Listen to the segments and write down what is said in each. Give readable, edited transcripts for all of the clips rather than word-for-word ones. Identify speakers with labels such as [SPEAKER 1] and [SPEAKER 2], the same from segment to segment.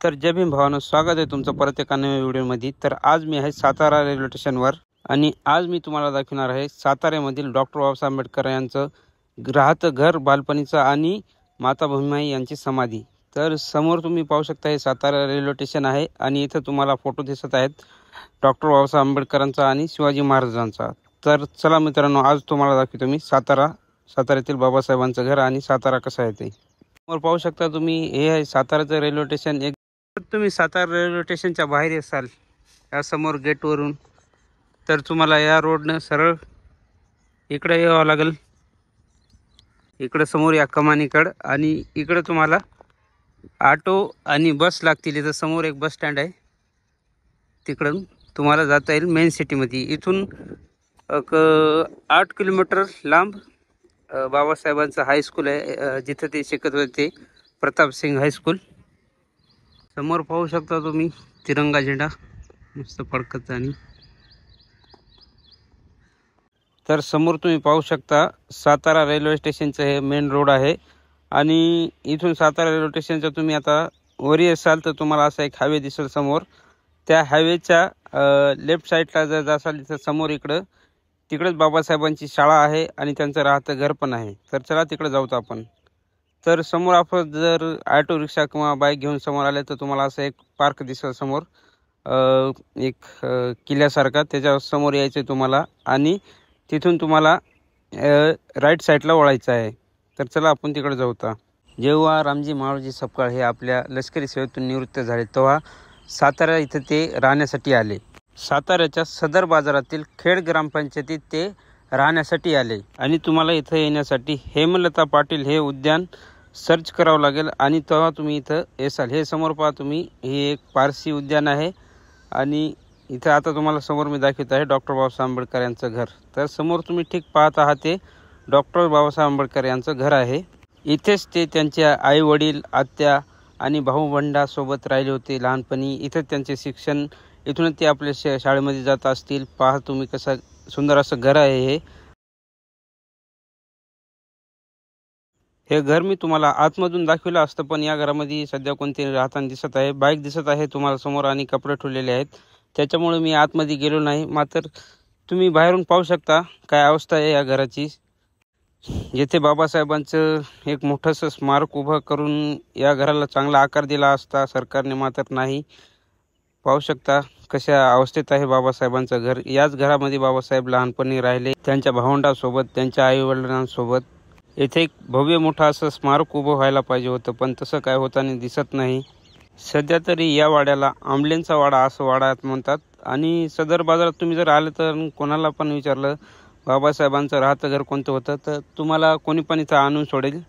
[SPEAKER 1] तर जय भीम भावांनो, स्वागत आहे तुमचं परत एका नव्या व्हिडिओमध्ये। तर आज मी आहे सातारा रेल्वे स्टेशनवर आणि आज मी तुम्हाला दाखवणार आहे साताऱ्यामधील डॉक्टर बाबासाहेब आंबेडकर यांचं राहतं घर, बालपणीचं आणि माता भीमाई यांची समाधी। तर समोर तुम्ही पाहू शकता हे सातारा रेल्वे स्टेशन आहे आणि इथं तुम्हाला फोटो दिसत आहेत डॉक्टर बाबासाहेब आंबेडकरांचा आणि शिवाजी महाराजांचा। तर चला मित्रांनो, आज तुम्हाला दाखवतो मी साताऱ्यातील बाबासाहेबांचं घर आणि सातारा कसा आहे ते। समोर पाहू शकता तुम्ही, हे आहे साताराचं रेल्वे स्टेशन। एक तुम्ही सातारा रेल्वे स्टेशनच्या बाहेर असाल या समोर गेटवरून, तर तुम्हाला या रोडनं सरळ इकडे यावं लागेल। इकडे समोर या कमानीकडं आणि इकडे तुम्हाला ऑटो आणि बस लागतील। इथं समोर एक बस स्टँड आहे, तिकडून तुम्हाला जाता येईल मेन सिटीमध्ये। इथून 8 किलोमीटर लांब बाबासाहेबांचं हायस्कूल आहे, जिथं ते शिकत होते, प्रताप सिंग हायस्कूल। समोर पाहू शकता तुम्ही तिरंगा झेंडा मस्त फडकत। आणि तर समोर तुम्ही पाहू शकता सातारा रेल्वे स्टेशनचं हे मेन रोड आहे आणि इथून सातारा रेल्वे स्टेशनचं तुम्ही आता वरी असाल तर तुम्हाला असा एक हायवे दिसेल समोर। त्या हायवेच्या लेफ्ट साईडला जर जासाल तिथं समोर तिकडेच बाबासाहेबांची शाळा आहे आणि त्यांचं राहतं घर पण आहे। तर चला तिकडे जाऊत आपण। तर समोर आपण जर ऑटो रिक्षा किंवा बाईक घेऊन समोर आले तर तुम्हाला असं एक पार्क दिसेल समोर, एक किल्ल्यासारखा। त्याच्या समोर यायचं तुम्हाला आणि तिथून तुम्हाला राईट साईडला वळायचं आहे। तर चला आपण तिकडे जाऊता। जेव्हा रामजी माळोजी सपकाळ हे आपल्या लष्करी सेवेतून निवृत्त झाले तेव्हा सातारा इथं ते राहण्यासाठी आले। साताऱ्याच्या सदर बाजारातील खेड ग्रामपंचायतीत ते राहण्यासाठी आले आणि तुम्हाला इथं येण्यासाठी हेमलता पाटील हे उद्यान सर्च करावं लागेल आणि तेव्हा तुम्ही इथं येसाल। हे समोर पहा तुम्ही, हे एक पारसी उद्यान आहे आणि इथं आता तुम्हाला समोर मी दाखवत आहे डॉक्टर बाबासाहेब आंबेडकर यांचं घर। तर समोर तुम्ही ठीक पाहत आहात ते डॉक्टर बाबासाहेब आंबेडकर यांचं घर आहे। इथेच ते त्यांच्या आई वडील, आत्या आणि भाऊ बंडासोबत राहिले होते लहानपणी। इथं त्यांचे शिक्षण, इथूनच ते आपल्या शाळेमध्ये जात असतील। पहा तुम्ही कसं सुंदर असं घर आहे हे घर मी तुम्हाला आतमधून दाखवलं असतं, पण या घरामध्ये सध्या कोणते राहताना दिसत आहे। बाईक दिसत आहे तुम्हाला समोर आणि कपडे ठेवलेले आहेत, त्याच्यामुळे मी आतमध्ये गेलो नाही। मात्र तुम्ही बाहेरून पाहू शकता काय अवस्था आहे या घराची। येथे बाबासाहेबांचं एक मोठंसं स्मारक उभं करून या घराला चांगला आकार दिला असता सरकारने, मात्र नाही। पाहू शकता कशा अवस्थेत आहे बाबासाहेबांचं घर। याच घरामध्ये बाबासाहेब लहानपणी राहिले त्यांच्या भावंडासोबत, त्यांच्या आई वडिलांसोबत। येथे एक भव्य मोठा असं स्मारक उभं व्हायला पाहिजे होतं, पण तसं काय होताना दिसत नाही। सध्या तरी या वाड्याला आंबलेंचा वाडा असं वाड्यात म्हणतात। आणि सदर बाजारात तुम्ही जर आले तर कोणाला पण विचारलं बाबासाहेबांचं राहतं घर कोणतं होतं तर तुम्हाला कोणी पण इथं आणून सोडेल।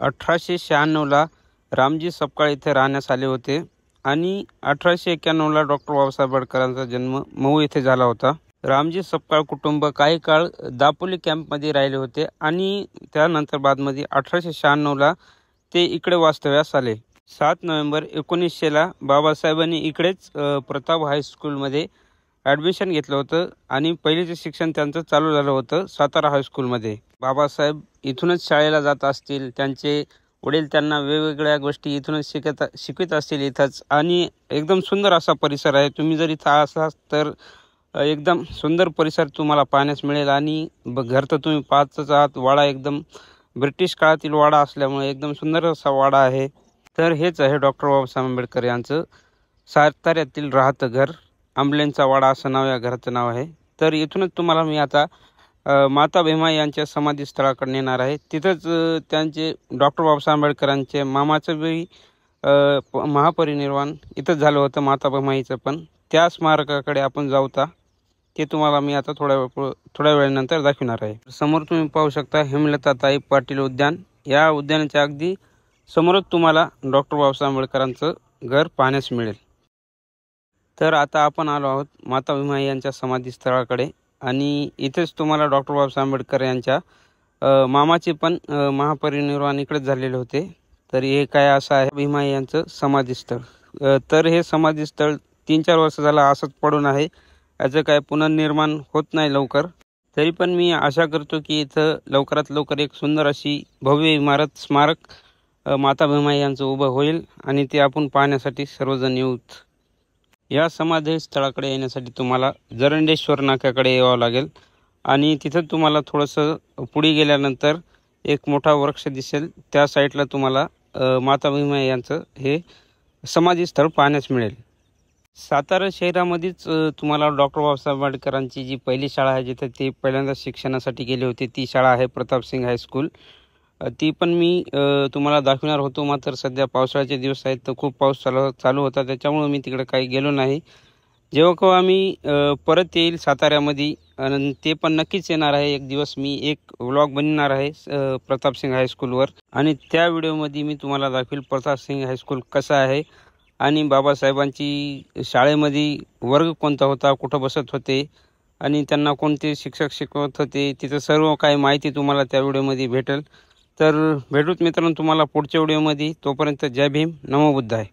[SPEAKER 1] 1896ला रामजी सपकाळ इथे राहण्यास आले होते आणि 1891ला डॉक्टर बाबासाहेब आंबेडकरांचा जन्म मऊ येथे झाला होता। रामजी सपकाळ कुटुंब काही काळ दापोली कॅम्पमध्ये राहिले होते आणि त्यानंतर बादमध्ये 1896ला ते इकडे वास्तव्यास आले। 7 नोव्हेंबर 1900ला बाबासाहेबांनी इकडेच प्रताप हायस्कूलमध्ये ॲडमिशन घेतलं होतं आणि पहिलेचे शिक्षण त्यांचं चालू झालं होतं सातारा हायस्कूलमध्ये। बाबासाहेब इथूनच शाळेला जात असतील, त्यांचे वडील त्यांना वेगवेगळ्या गोष्टी इथूनच शिकवित असतील इथंच। आणि एकदम सुंदर असा परिसर आहे। तुम्ही जर इथं असाल तर एकदम सुंदर परिसर तुम्हाला पाहण्यास मिळेल। आणि घर तर तुम्ही पाहतच आहात, वाडा एकदम ब्रिटिश काळातील वाडा असल्यामुळे एकदम सुंदर असा वाडा आहे। तर हेच आहे डॉक्टर बाबासाहेब आंबेडकर यांचं साताऱ्यातील राहतं घर, आंबलेंचा वाडा असं नाव या घराचं नाव आहे। तर इथूनच तुम्हाला मी आता माता भीमाई यांच्या समाधीस्थळाकडे नेणार आहे। तिथंच त्यांचे डॉक्टर बाबासाहेब आंबेडकरांचे मामाचं बी महापरिनिर्वाण इथंच झालं होतं, माता भीमाईचं पण। त्या स्मारकाकडे आपण जाऊता, ते तुम्हाला मी आता थोड्या वेळानंतर दाखवणार आहे। समोर तुम्ही पाहू शकता हेमलताताई पाटील उद्यान। या उद्यानाच्या अगदी समोरच तुम्हाला डॉक्टर बाबासाहेब आंबेडकरांचं घर पाहण्यास मिळेल। तर आता आपण आलो आहोत माता भीमाई यांच्या समाधीस्थळाकडे आणि इथेच तुम्हाला डॉक्टर बाबासाहेब आंबेडकर यांच्या मामाचे पण महापरिनिर्वाण इकडेच झालेले होते। तर हे काय असं आहे भीमाई यांचं समाधीस्थळ। तर हे समाधीस्थळ 3-4 वर्ष झालं असंच पडून आहे, याचं काय पुनर्निर्माण होत नाही लवकर। तरी पण मी आशा करतो की इथं लवकरात लवकर एक सुंदर अशी भव्य इमारत, स्मारक माता भीमाई यांचं उभं होईल आणि ते आपण पाहण्यासाठी सर्वजण येऊत। या समाधी स्थळाकडे येण्यासाठी तुम्हाला जरंडेश्वर नाक्याकडे यावं लागेल आणि तिथं तुम्हाला थोडंसं पुढे गेल्यानंतर एक मोठा वृक्ष दिसेल। त्या साईडला तुम्हाला माता भीमाई यांचं हे समाधी स्थळ पाहण्यास मिळेल। सातारा शहरामध्येच तुम्हाला डॉक्टर बाबासाहेब आंबेडकरांची जी पहिली शाळा आहे जिथे ते पहिल्यांदा शिक्षणासाठी गेले होते ती शाळा आहे प्रतापसिंग हायस्कूल। ती पण मी तुम्हाला दाखवणार होतो, मात्र सध्या पावसाळ्याचे दिवस आहेत तर खूप पाऊस चालू होता, त्याच्यामुळे मी तिकडे काही गेलो नाही। जेव्हा केव्हा मी परत येईल साताऱ्यामध्ये आणि ते पण नक्कीच येणार आहे, एक दिवस मी एक व्लॉग बनवणार आहे प्रतापसिंग हायस्कूलवर आणि त्या व्हिडिओमध्ये मी तुम्हाला दाखवेल प्रतापसिंग हायस्कूल कसं आहे आणि बाबासाहेबांची शाळेमध्ये वर्ग कोणता होता, कुठं बसत होते आणि त्यांना कोणते शिक्षक शिकवत होते, तिथं सर्व काही माहिती तुम्हाला त्या व्हिडिओमध्ये भेटेल। तर भेटूत मित्रांनो तुम्हाला पुढच्या व्हिडिओमध्ये। तोपर्यंत जय भीम, नमो बुद्धाय।